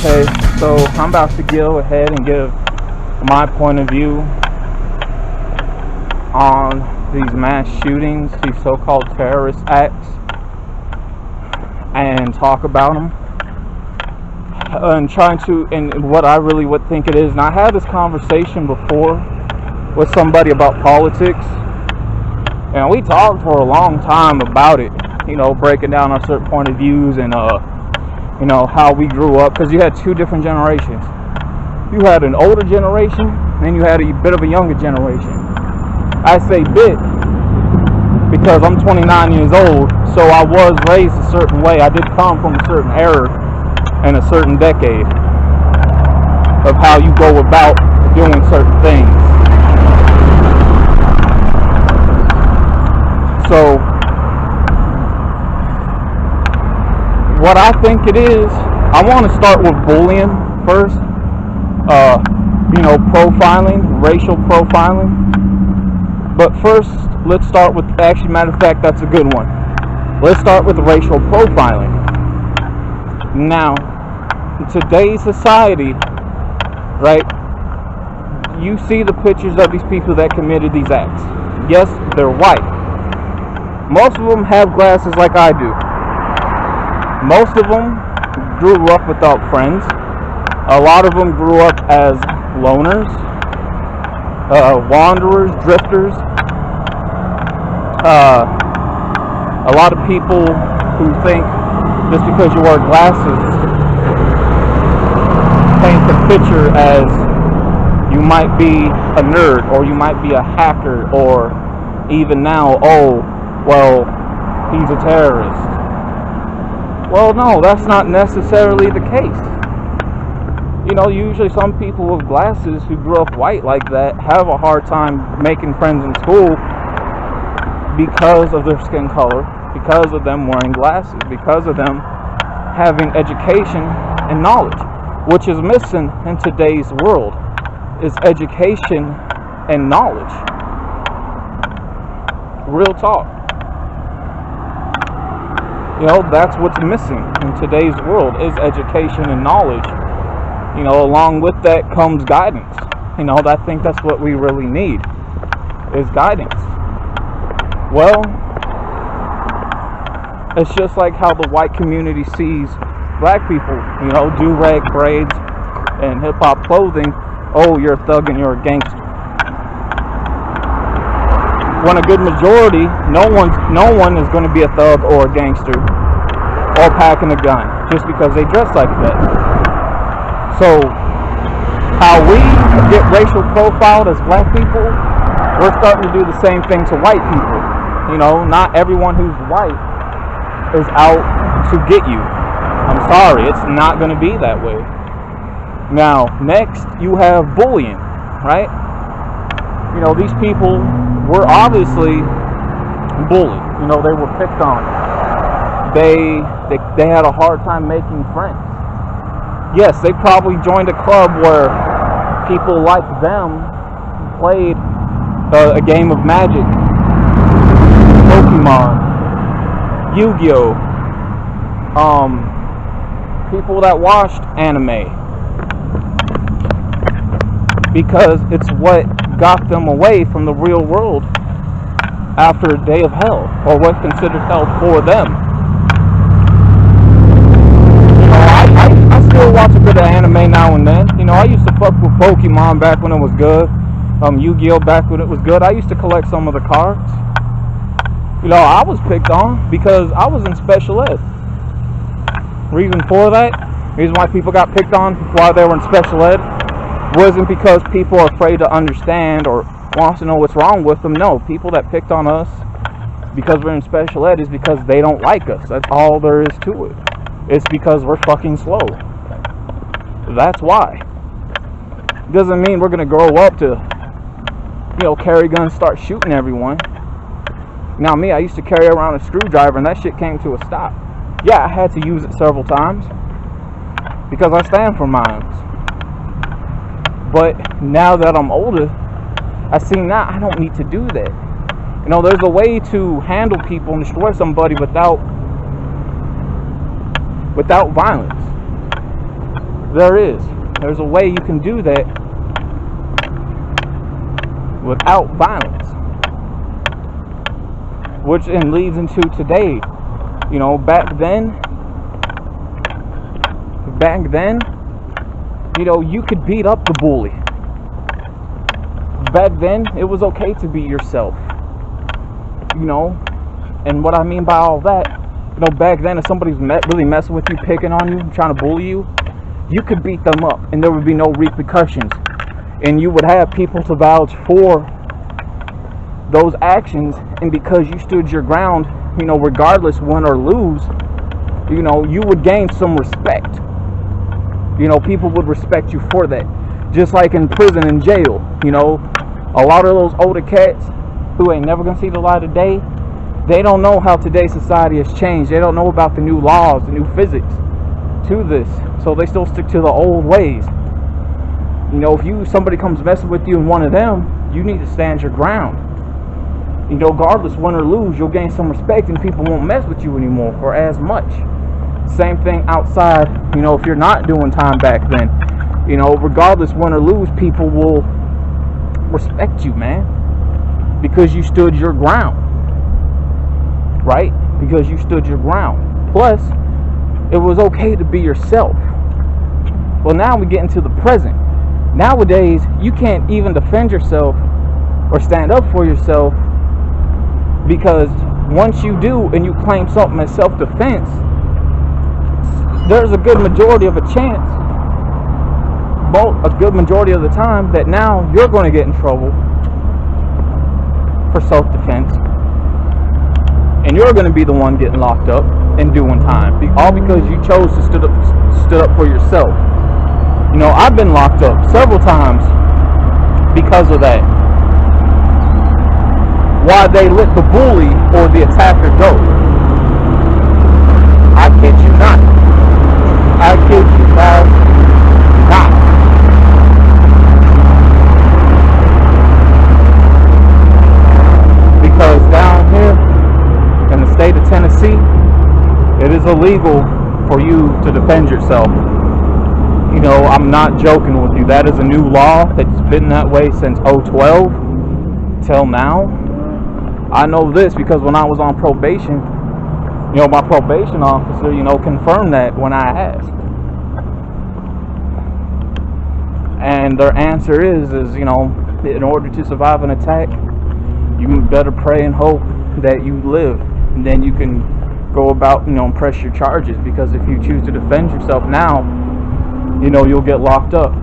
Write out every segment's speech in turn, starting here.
Okay, so I'm about to go ahead and give my point of view on these mass shootings, these so-called terrorist acts, and talk about them, and what I really would think it is. And I had this conversation before with somebody about politics, and we talked for a long time about it, breaking down our certain point of views and how we grew up, because you had two different generations. You had an older generation, and you had a bit of a younger generation. I say bit because I'm 29 years old, so I was raised a certain way. I did come from a certain era and a certain decade of how you go about doing certain things. So what I think it is, I want to start with bullying first. Profiling, racial profiling. But first, let's start with, actually, matter of fact, that's a good one. Let's start with racial profiling. Now, in today's society, right, you see the pictures of these people that committed these acts. Yes, they're white. Most of them have glasses like I do. Most of them grew up without friends. A lot of them grew up as loners, wanderers, drifters. A lot of people who think just because you wear glasses paint the picture as you might be a nerd, or you might be a hacker, or even now, he's a terrorist. Well, no, that's not necessarily the case. Usually some people with glasses who grew up white like that have a hard time making friends in school because of their skin color, because of them wearing glasses, because of them having education and knowledge, which is missing in today's world, is education and knowledge. Real talk. That's what's missing in today's world, is education and knowledge. Along with that comes guidance. I think that's what we really need, is guidance. Well, it's just like how the white community sees black people, do-rag braids and hip-hop clothing. Oh, you're a thug and you're a gangster. When a good majority, no one is going to be a thug or a gangster or packing a gun just because they dress like that. So, how we get racial profiled as black people, we're starting to do the same thing to white people. Not everyone who's white is out to get you. I'm sorry, it's not going to be that way. Now, next, you have bullying, right? These people were obviously bullied. They were picked on. They had a hard time making friends. Yes, they probably joined a club where people like them played a game of Magic, Pokemon, Yu-Gi-Oh, people that watched anime, because it's what got them away from the real world after a day of hell, or what's considered hell for them. I still watch a bit of anime now and then. I used to fuck with Pokemon back when it was good. Yu-Gi-Oh back when it was good. I used to collect some of the cards. I was picked on because I was in special ed. Reason for that, reason why people got picked on while they were in special ed, wasn't because people are afraid to understand or wants to know what's wrong with them. No, people that picked on us because we're in special ed is because they don't like us. That's all there is to it. It's because we're fucking slow. That's why. Doesn't mean we're gonna grow up to, carry guns, start shooting everyone. Now me, I used to carry around a screwdriver and that shit came to a stop. Yeah, I had to use it several times because I stand for mine. But now that I'm older, I see now I don't need to do that. You know, there's a way to handle people and destroy somebody without violence. There is. There's a way you can do that without violence. Which then leads into today. You know, back then, you know, you could beat up the bully. Back then, it was okay to be yourself. You know, and what I mean by all that, you know, back then, if somebody's really messing with you, picking on you, trying to bully you, you could beat them up, and there would be no repercussions, and you would have people to vouch for those actions. And because you stood your ground, you know, regardless win or lose, you know, you would gain some respect. You know, people would respect you for that. Just like in prison and jail, you know, a lot of those older cats who ain't never gonna see the light of day, they don't know how today's society has changed. They don't know about the new laws, the new physics to this, so they still stick to the old ways. You know, if somebody comes messing with you and one of them, you need to stand your ground. You know, regardless win or lose, you'll gain some respect and people won't mess with you anymore or as much. Same thing outside. You know, if you're not doing time back then, you know, regardless win or lose, people will respect you, man, because you stood your ground, right? Because you stood your ground. Plus, it was okay to be yourself. Well, now we get into the present. Nowadays, you can't even defend yourself or stand up for yourself, because once you do and you claim something as self-defense, there's a good majority of a chance, a good majority of the time, that now you're going to get in trouble for self-defense, and you're going to be the one getting locked up and doing time, all because you chose to stood up for yourself. You know, I've been locked up several times because of that. Why they let the bully or the attacker go. I kid you not. I kid you guys not. Because down here in the state of Tennessee, it is illegal for you to defend yourself. You know, I'm not joking with you. That is a new law. It's been that way since 2012 till now. I know this because when I was on probation, you know, my probation officer, you know, confirmed that when I asked. And their answer is, you know, in order to survive an attack, you better pray and hope that you live. And then you can go about, you know, and press your charges. Because if you choose to defend yourself now, you know, you'll get locked up.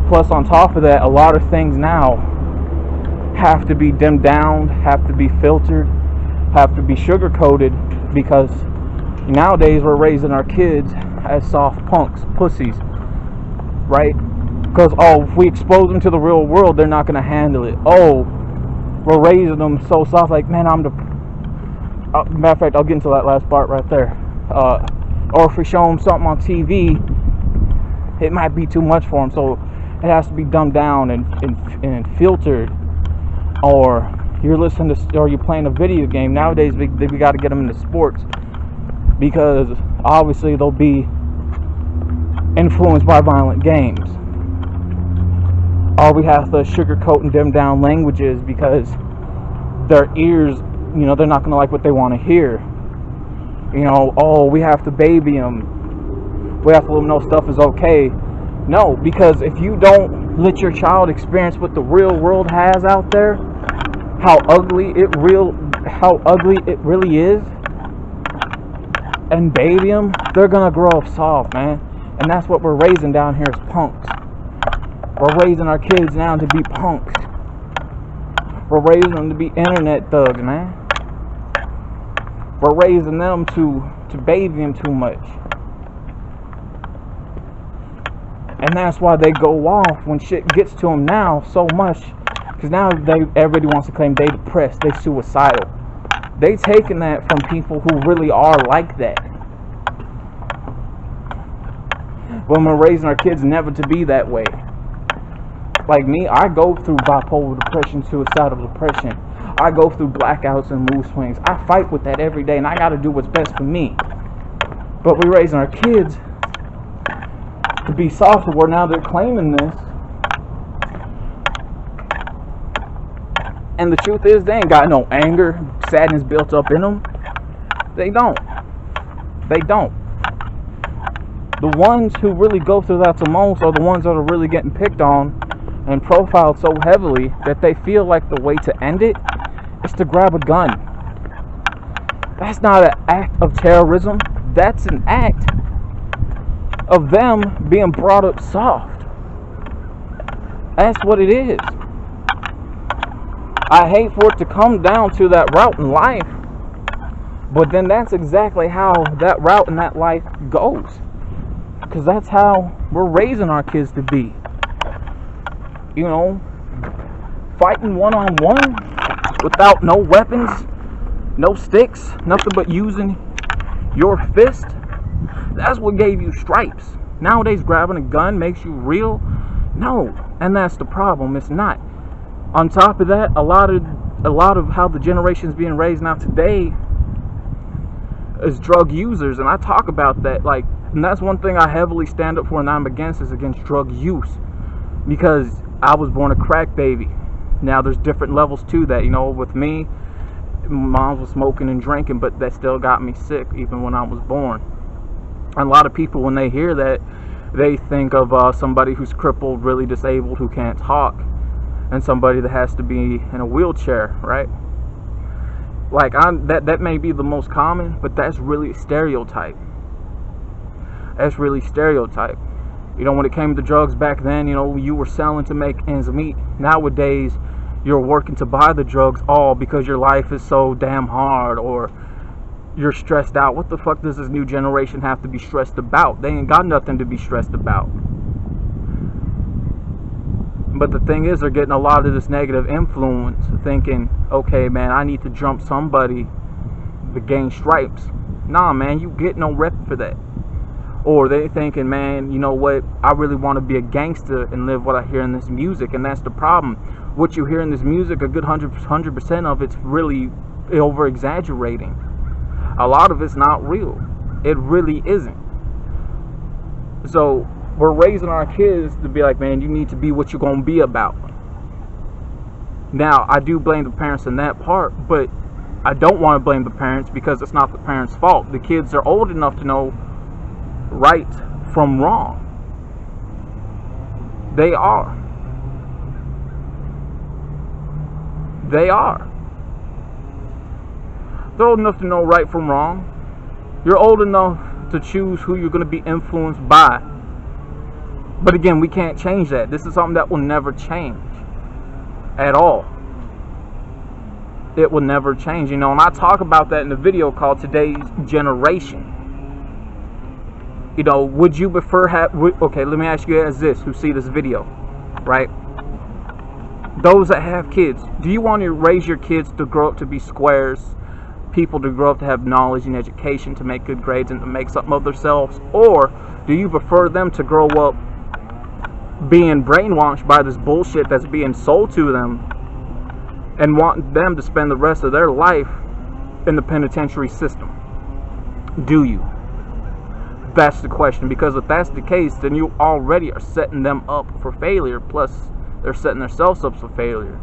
Plus, on top of that, a lot of things now have to be dimmed down, have to be filtered, have to be sugar-coated, because nowadays we're raising our kids as soft punks, pussies, right? Because, oh, if we expose them to the real world, they're not going to handle it. Oh, we're raising them so soft, like, man, matter of fact, I'll get into that last part right there. Or if we show them something on TV, it might be too much for them, so it has to be dumbed down and filtered. Or you're listening to, or you're playing a video game. Nowadays, we got to get them into sports, because obviously they'll be influenced by violent games. Or we have to sugarcoat and dim down languages because their ears, you know, they're not going to like what they want to hear. You know, oh, we have to baby them. We have to let them know stuff is okay. No, because if you don't let your child experience what the real world has out there, how ugly it really is, and baby them, they're gonna grow up soft, man. And that's what we're raising down here as punks. We're raising our kids now to be punks. We're raising them to be internet thugs, man. We're raising them to baby them too much. And that's why they go off when shit gets to them now so much. Because now everybody wants to claim they depressed, they suicidal. They taking that from people who really are like that. When we're raising our kids never to be that way. Like me, I go through bipolar depression, suicidal depression. I go through blackouts and mood swings. I fight with that every day, and I got to do what's best for me. But we're raising our kids to be softer, where now they're claiming this. And the truth is, they ain't got no anger, sadness built up in them. They don't. They don't. The ones who really go through that the most are the ones that are really getting picked on and profiled so heavily that they feel like the way to end it is to grab a gun. That's not an act of terrorism. That's an act of them being brought up soft. That's what it is. I hate for it to come down to that route in life, but then that's exactly how that route in that life goes, because that's how we're raising our kids to be. You know, fighting one-on-one without no weapons, no sticks, nothing but using your fist. That's what gave you stripes. Nowadays, grabbing a gun makes you real. No, and that's the problem. It's not. On top of that, a lot of how the generation is being raised now today is drug users, and I talk about that. Like, and that's one thing I heavily stand up for, and I'm against, is against drug use, because I was born a crack baby. Now there's different levels to that. You know, with me, mom was smoking and drinking, but that still got me sick even when I was born. And a lot of people, when they hear that, they think of somebody who's crippled, really disabled, who can't talk, and somebody that has to be in a wheelchair, right? Like, that may be the most common, but that's really a stereotype. That's really stereotype. You know, when it came to drugs back then, you know, you were selling to make ends meet. Nowadays, you're working to buy the drugs all because your life is so damn hard, or you're stressed out. What the fuck does this new generation have to be stressed about? They ain't got nothing to be stressed about. But the thing is, they're getting a lot of this negative influence, thinking, okay, man, I need to jump somebody to gain stripes. Nah, man, you get no rep for that. Or they thinking, man, you know what, I really want to be a gangster and live what I hear in this music. And that's the problem. What you hear in this music, a good 100% of it's really over-exaggerating. A lot of it's not real. It really isn't. So we're raising our kids to be like, man, you need to be what you're going to be about. Now, I do blame the parents in that part, but I don't want to blame the parents, because it's not the parents' fault. The kids are old enough to know right from wrong. They are. They are. They're old enough to know right from wrong. You're old enough to choose who you're going to be influenced by. But again, we can't change that. This is something that will never change at all. It will never change, you know. And I talk about that in the video called Today's Generation. You know, would you prefer okay, let me ask you as this, who see this video, right? Those that have kids, do you want to raise your kids to grow up to be squares, people to grow up to have knowledge and education, to make good grades and to make something of themselves? Or do you prefer them to grow up being brainwashed by this bullshit that's being sold to them, and want them to spend the rest of their life in the penitentiary system? Do you? That's the question. Because if that's the case, then you already are setting them up for failure. Plus, they're setting themselves up for failure.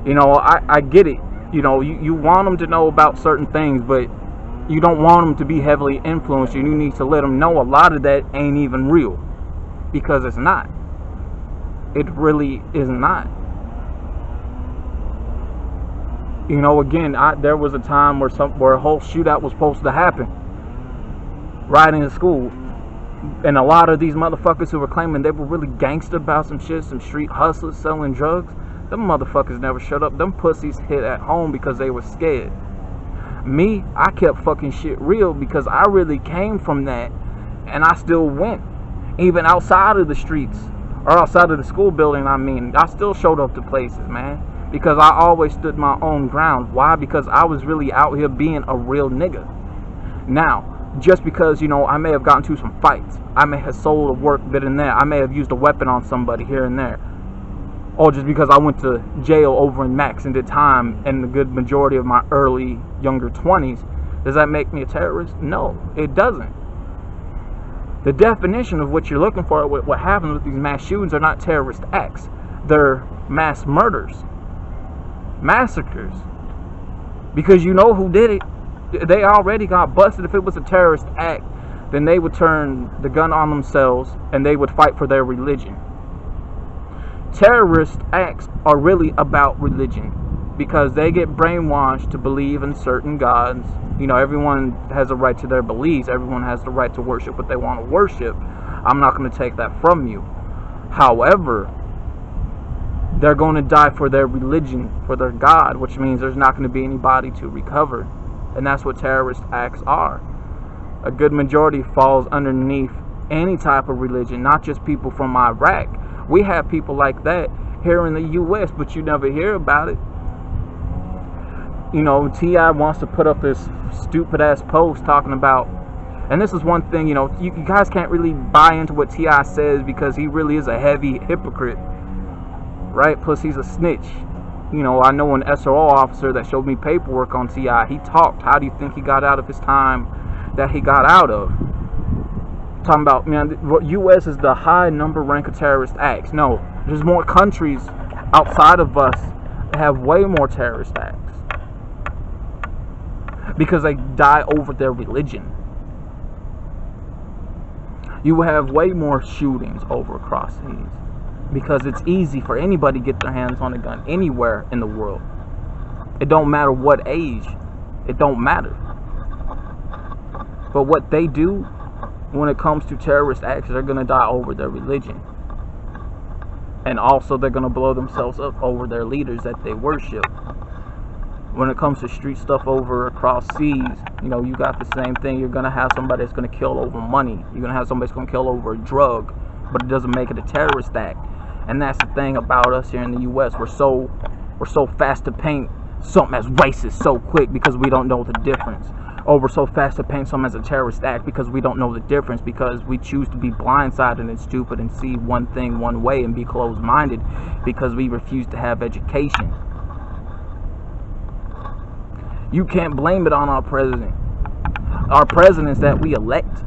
You know, I get it. You know, you want them to know about certain things, but you don't want them to be heavily influenced. You need to let them know a lot of that ain't even real. Because it's not. It really is not. You know, again, there was a time where a whole shootout was supposed to happen right in school, and a lot of these motherfuckers who were claiming they were really gangster about some shit, some street hustlers selling drugs, them motherfuckers never shut up. Them pussies hid at home because they were scared. Me, I kept fucking shit real because I really came from that, and I still went, even outside of the streets, or outside of the school building. I mean, I still showed up to places, man, because I always stood my own ground. Why? Because I was really out here being a real nigga. Now, just because, you know, I may have gotten to some fights, I may have sold a work bit in there, I may have used a weapon on somebody here and there, or just because I went to jail over in Max and did time in the good majority of my early, younger 20s, does that make me a terrorist? No, it doesn't. The definition of what you're looking for, what happens with these mass shootings, are not terrorist acts. They're mass murders, massacres. Because you know who did it. They already got busted. If it was a terrorist act, then they would turn the gun on themselves and they would fight for their religion. Terrorist acts are really about religion, because they get brainwashed to believe in certain gods. You know, everyone has a right to their beliefs. Everyone has the right to worship what they want to worship. I'm not going to take that from you. However, they're going to die for their religion, for their God, which means there's not going to be anybody to recover. And that's what terrorist acts are. A good majority falls underneath any type of religion, not just people from Iraq. We have people like that here in the U.S., but you never hear about it. You know, T.I. wants to put up this stupid-ass post talking about, and this is one thing, you know, you guys can't really buy into what T.I. says, because he really is a heavy hypocrite, right? Plus, he's a snitch. You know, I know an SRO officer that showed me paperwork on T.I. He talked. How do you think he got out of his time that he got out of? Talking about, man, U.S. is the high number rank of terrorist acts. No, there's more countries outside of us that have way more terrorist acts, because they die over their religion. You have way more shootings over across seas, because it's easy for anybody to get their hands on a gun anywhere in the world. It don't matter what age. It don't matter. But what they do when it comes to terrorist acts, they're going to die over their religion. And also they're going to blow themselves up over their leaders that they worship. When it comes to street stuff over across seas, you know, you got the same thing. You're going to have somebody that's going to kill over money. You're going to have somebody that's going to kill over a drug. But it doesn't make it a terrorist act. And that's the thing about us here in the U.S. We're so fast to paint something as racist so quick because we don't know the difference. Or we're so fast to paint something as a terrorist act because we don't know the difference, because we choose to be blindsided and stupid and see one thing one way and be closed-minded because we refuse to have education. You can't blame it on our president. Our presidents that we elect,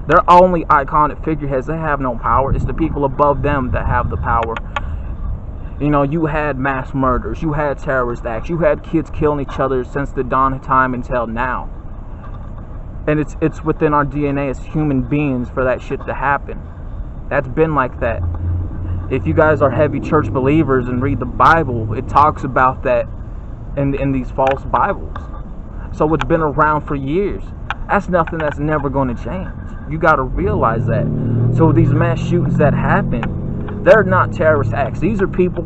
they're only iconic figureheads. They have no power. It's the people above them that have the power. You know, you had mass murders, you had terrorist acts, you had kids killing each other since the dawn of time until now. And it's within our DNA as human beings for that shit to happen. That's been like that. If you guys are heavy church believers and read the Bible, it talks about that in these false Bibles. So it's been around for years. That's nothing that's never going to change. You got to realize that. So these mass shootings that happen, they're not terrorist acts. These are people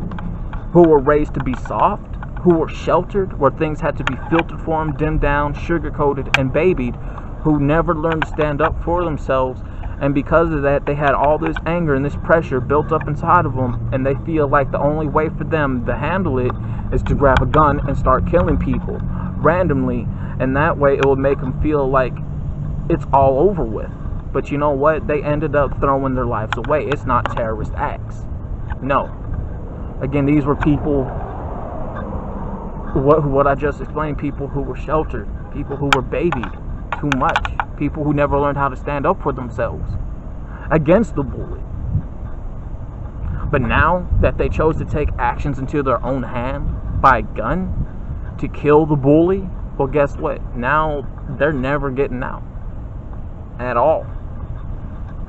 who were raised to be soft, who were sheltered, where things had to be filtered for them, dimmed down, sugar-coated, and babied, who never learned to stand up for themselves. And because of that, they had all this anger and this pressure built up inside of them, and they feel like the only way for them to handle it is to grab a gun and start killing people randomly. And that way it will make them feel like it's all over with. But you know what? They ended up throwing their lives away. It's not terrorist acts. No. Again, these were people, what I just explained, people who were sheltered, people who were babied too much, people who never learned how to stand up for themselves against the bully. But now that they chose to take actions into their own hand by gun to kill the bully, well, guess what? Now they're never getting out at all.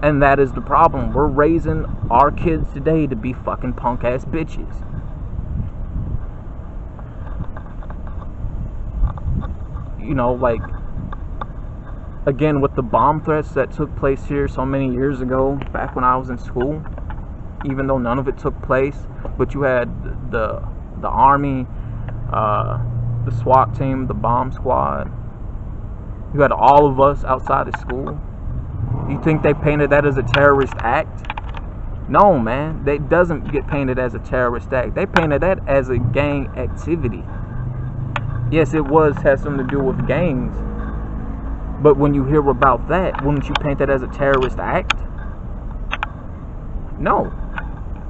And that is the problem. We're raising our kids today to be fucking punk ass bitches. You know, like, again, with the bomb threats that took place here so many years ago, back when I was in school, even though none of it took place, but you had the army, the SWAT team, the bomb squad. You had all of us outside of school. You think they painted that as a terrorist act? No, man. That doesn't get painted as a terrorist act. They painted that as a gang activity. Yes, it has something to do with gangs. But when you hear about that, wouldn't you paint that as a terrorist act? No.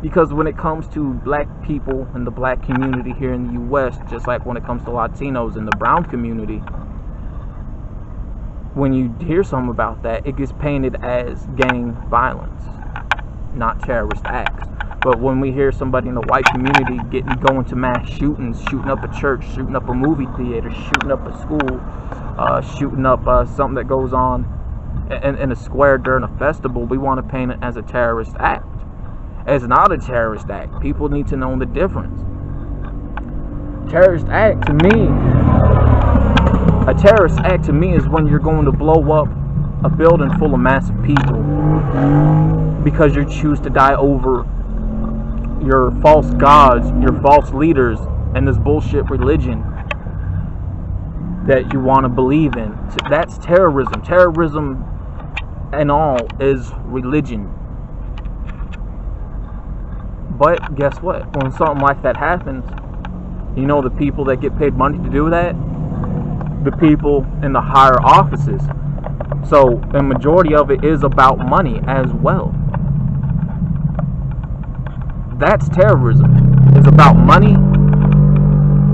Because when it comes to black people and the black community here in the U.S., just like when it comes to Latinos and the brown community, when you hear something about that, it gets painted as gang violence, not terrorist acts. But when we hear somebody in the white community going to mass shootings, shooting up a church, shooting up a movie theater, shooting up a school, shooting up something that goes on in a square during a festival, we want to paint it as a terrorist act. It's not a terrorist act. People need to know the difference. A terrorist act to me is when you're going to blow up a building full of massive people because you choose to die over your false gods, your false leaders, and this bullshit religion that you want to believe in. That's terrorism. Terrorism and all is religion. But guess what? When something like that happens, you know the people that get paid money to do that? The people in the higher offices. So the majority of it is about money as well. That's terrorism. It's about money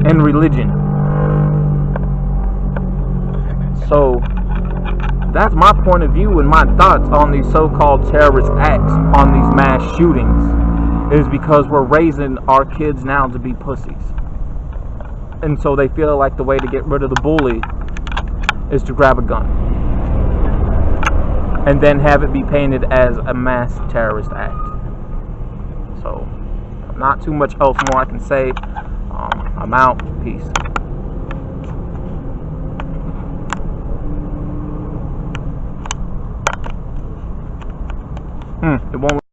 and religion. So that's my point of view and my thoughts on these so-called terrorist acts, on these mass shootings, is because we're raising our kids now to be pussies. And so they feel like the way to get rid of the bully is to grab a gun and then have it be painted as a mass terrorist act. So, not too much else more I can say. I'm out. Peace. It won't